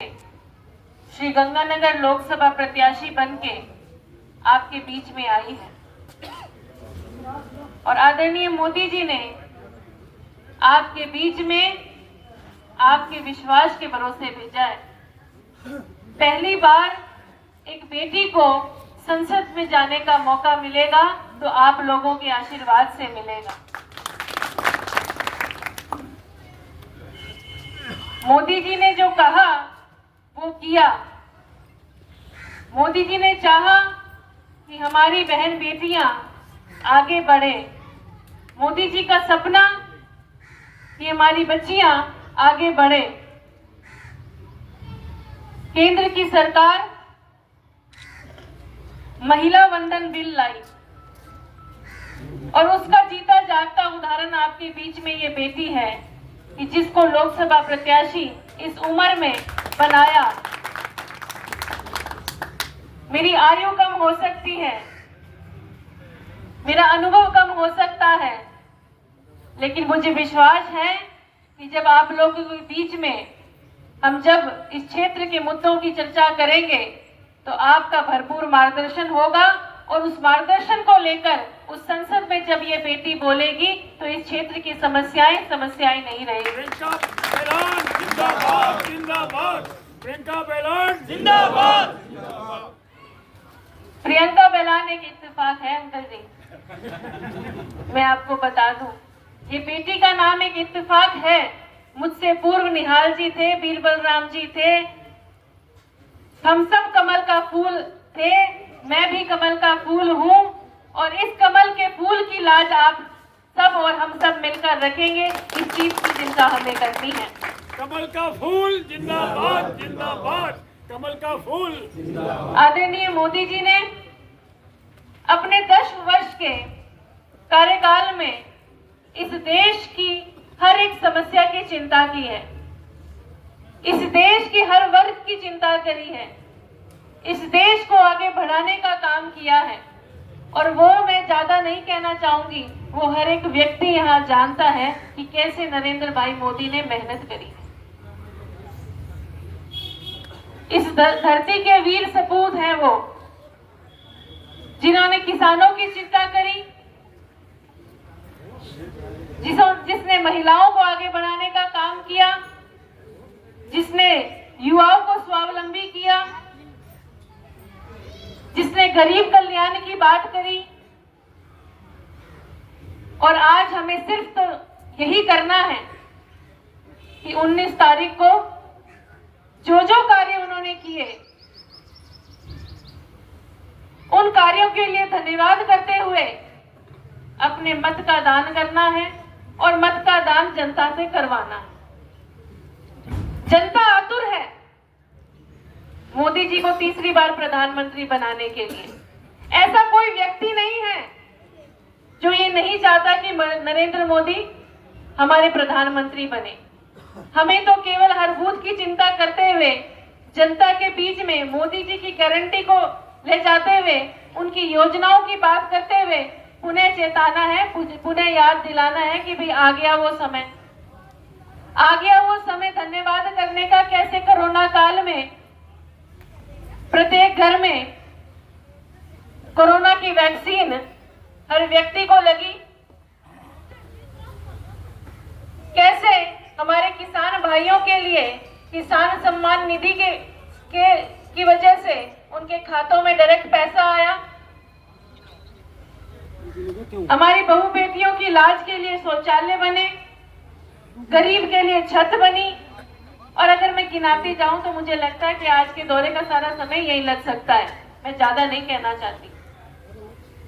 श्री गंगानगर लोकसभा प्रत्याशी बनके आपके बीच में आई है और आदरणीय मोदी जी ने आपके बीच में आपके विश्वास के भरोसे भेजा है। पहली बार एक बेटी को संसद में जाने का मौका मिलेगा तो आप लोगों के आशीर्वाद से मिलेगा। मोदी जी ने जो कहा वो किया। मोदी जी ने चाहा कि हमारी बहन बेटियां आगे बढ़े। मोदी जी का सपना कि हमारी बच्चियां आगे बढ़े। केंद्र की सरकार महिला वंदन बिल लाई और उसका जीता जागता उदाहरण आपके बीच में ये बेटी है कि जिसको लोकसभा प्रत्याशी इस उम्र में बनाया। मेरी आयु कम हो सकती है, मेरा अनुभव कम हो सकता है, लेकिन मुझे विश्वास है कि जब आप लोगों के बीच में हम जब इस क्षेत्र के मुद्दों की चर्चा करेंगे तो आपका भरपूर मार्गदर्शन होगा और उस मार्गदर्शन को लेकर उस संसद में जब ये बेटी बोलेगी तो इस क्षेत्र की समस्याएं नहीं रहेगी। प्रियंका बेलान जिंदाबाद जिंदाबाद। प्रियंका बेलान जिंदाबाद। प्रियंका बेलान एक इत्तेफाक है अंकल जी, मैं आपको बता दूं, ये बेटी का नाम एक इत्तेफाक है। मुझसे पूर्व निहाल जी थे, बीरबल राम जी थे, हम सब कमल का फूल थे, मैं भी कमल का फूल हूँ और इस कमल के फूल की लाज आप सब और हम सब मिलकर रखेंगे। इस चीज की चिंता हमें करनी है। कमल का फूल जिंदाबाद जिंदाबाद। कमल का फूल। आदरणीय मोदी जी ने अपने 10 वर्ष के कार्यकाल में इस देश की हर एक समस्या की चिंता की है, इस देश की हर वर्ग की चिंता करी है, इस देश को आगे बढ़ाने का काम किया है और वो मैं ज्यादा नहीं कहना चाहूंगी, वो हर एक व्यक्ति यहाँ जानता है कि कैसे नरेंद्र भाई मोदी ने मेहनत करी। इस धरती के वीर सपूत हैं वो, जिन्होंने किसानों की चिंता करी, जिसने महिलाओं को आगे बढ़ाने का काम किया, जिसने युवाओं को स्वावलंबी किया, जिसने गरीब कल्याण की बात करी। और आज हमें सिर्फ तो यही करना है कि 19 तारीख को जो कार्य उन्होंने किए उन कार्यों के लिए धन्यवाद करते हुए अपने मत का दान करना है और मत का दान जनता से करवाना है। जनता आतुर है मोदी जी को तीसरी बार प्रधानमंत्री बनाने के लिए। ऐसा कोई व्यक्ति नहीं है जो ये नहीं चाहता कि नरेंद्र मोदी हमारे प्रधानमंत्री बने। हमें तो केवल हर बूथ की चिंता करते हुए जनता के बीच में मोदी जी की गारंटी को ले जाते हुए उनकी योजनाओं की बात करते हुए पुनः चेताना है, पुनः याद दिलाना है कि भाई आ गया वो समय, आ गया वो समय धन्यवाद करने का। कैसे कोरोना काल में प्रत्येक घर में कोरोना की वैक्सीन हर व्यक्ति को लगी, कैसे हमारे किसान भाइयों के लिए किसान सम्मान निधि की वजह से उनके खातों में डायरेक्ट पैसा आया, हमारी बहू बेटियों की इलाज के लिए शौचालय बने, गरीब के लिए छत बनी। और अगर मैं गिनाती जाऊं तो मुझे लगता है कि आज के दौरे का सारा समय यही लग सकता है। मैं ज्यादा नहीं कहना चाहती,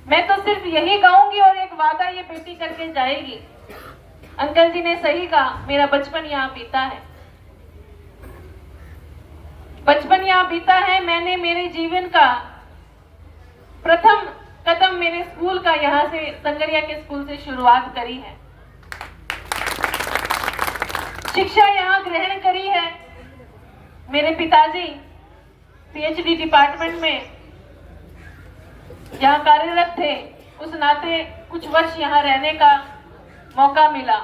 मैं तो सिर्फ यही कहूंगी और एक वादा ये बेटी करके जाएगी। अंकल जी ने सही कहा, मेरा बचपन यहाँ बीता है, बचपन यहाँ बीता है। मैंने मेरे जीवन का प्रथम कदम मेरे स्कूल का यहाँ से संगरिया के स्कूल से शुरुआत करी है, शिक्षा यहाँ ग्रहण करी है। मेरे पिताजी पीएचडी डिपार्टमेंट में यहाँ कार्यरत थे, उस नाते कुछ वर्ष यहाँ रहने का मौका मिला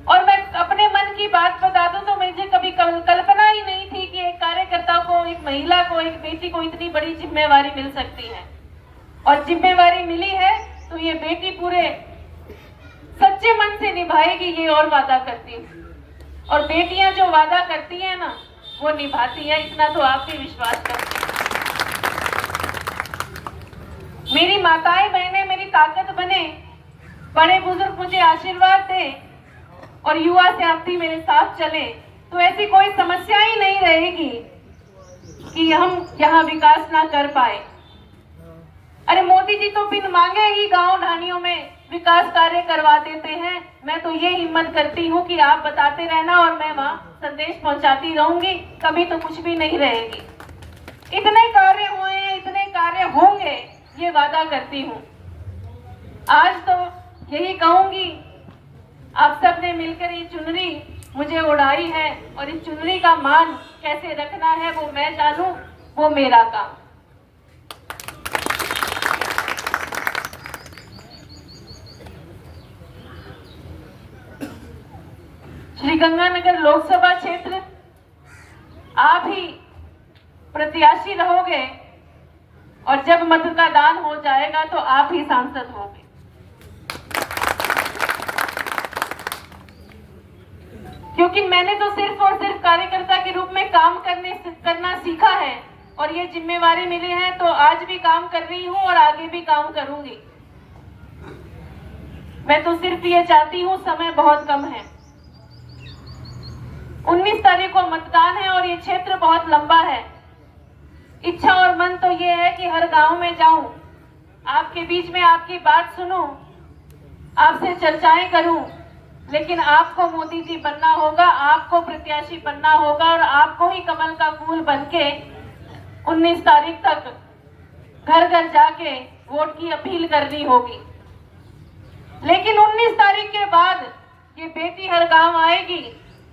और मैं अपने मन की बात बता दूं तो मुझे कभी कल्पना ही नहीं थी कि एक कार्यकर्ता को, एक महिला को, एक बेटी को इतनी बड़ी जिम्मेवारी मिल सकती है। और जिम्मेवारी मिली है तो ये बेटी पूरे सच्चे मन से निभाएगी, ये और वादा करती हूँ। और बेटियां जो वादा करती हैं ना, वो निभाती है, इतना तो आप भी विश्वास करते हैं। मेरी माताएं बहनें मेरी ताकत बने, बड़े बुजुर्ग मुझे आशीर्वाद दे और युवा से आप भी मेरे साथ चले, तो ऐसी कोई समस्या ही नहीं रहेगी कि हम यहाँ विकास ना कर पाए। अरे मोदी जी तो बिन मांगे ही गांव ढाणियों में विकास कार्य करवा देते हैं। मैं तो ये हिम्मत करती हूँ कि आप बताते रहना और मैं वहाँ संदेश पहुंचाती रहूंगी, कभी तो कुछ भी नहीं रहेगी। इतने कार्य हुए हैं, इतने कार्य होंगे, ये वादा करती हूँ। आज तो यही कहूंगी, आप सब ने मिलकर ये चुनरी मुझे उड़ाई है और इस चुनरी का मान कैसे रखना है वो मैं जानूं, वो मेरा काम। श्रीगंगानगर लोकसभा क्षेत्र आप ही प्रत्याशी रहोगे और जब मत का दान हो जाएगा तो आप ही सांसद होंगे। क्योंकि मैंने तो सिर्फ और सिर्फ कार्यकर्ता के रूप में काम करना सीखा है और ये जिम्मेवारी मिली है, तो आज भी काम कर रही हूँ और आगे भी काम करूंगी। मैं तो सिर्फ ये चाहती हूँ, समय बहुत कम है, 19 तारीख को मतदान है और ये क्षेत्र बहुत लंबा है। इच्छा और मन तो ये है कि हर गांव में जाऊं, आपके बीच में आपकी बात सुनूं, आपसे चर्चाएं करूं, लेकिन आपको मोदी जी बनना होगा, आपको प्रत्याशी बनना होगा और आपको ही कमल का फूल बनके 19 तारीख तक घर घर जाके वोट की अपील करनी होगी। लेकिन 19 तारीख के बाद ये बेटी हर गांव आएगी,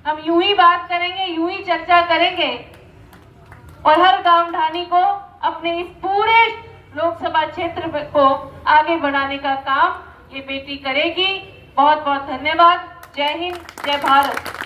हम यूं ही बात करेंगे, यूं ही चर्चा करेंगे और हर गांव ढाणी को, अपने इस पूरे लोकसभा क्षेत्र को आगे बढ़ाने का काम ये बेटी करेगी। बहुत बहुत धन्यवाद। जय हिंद, जय भारत।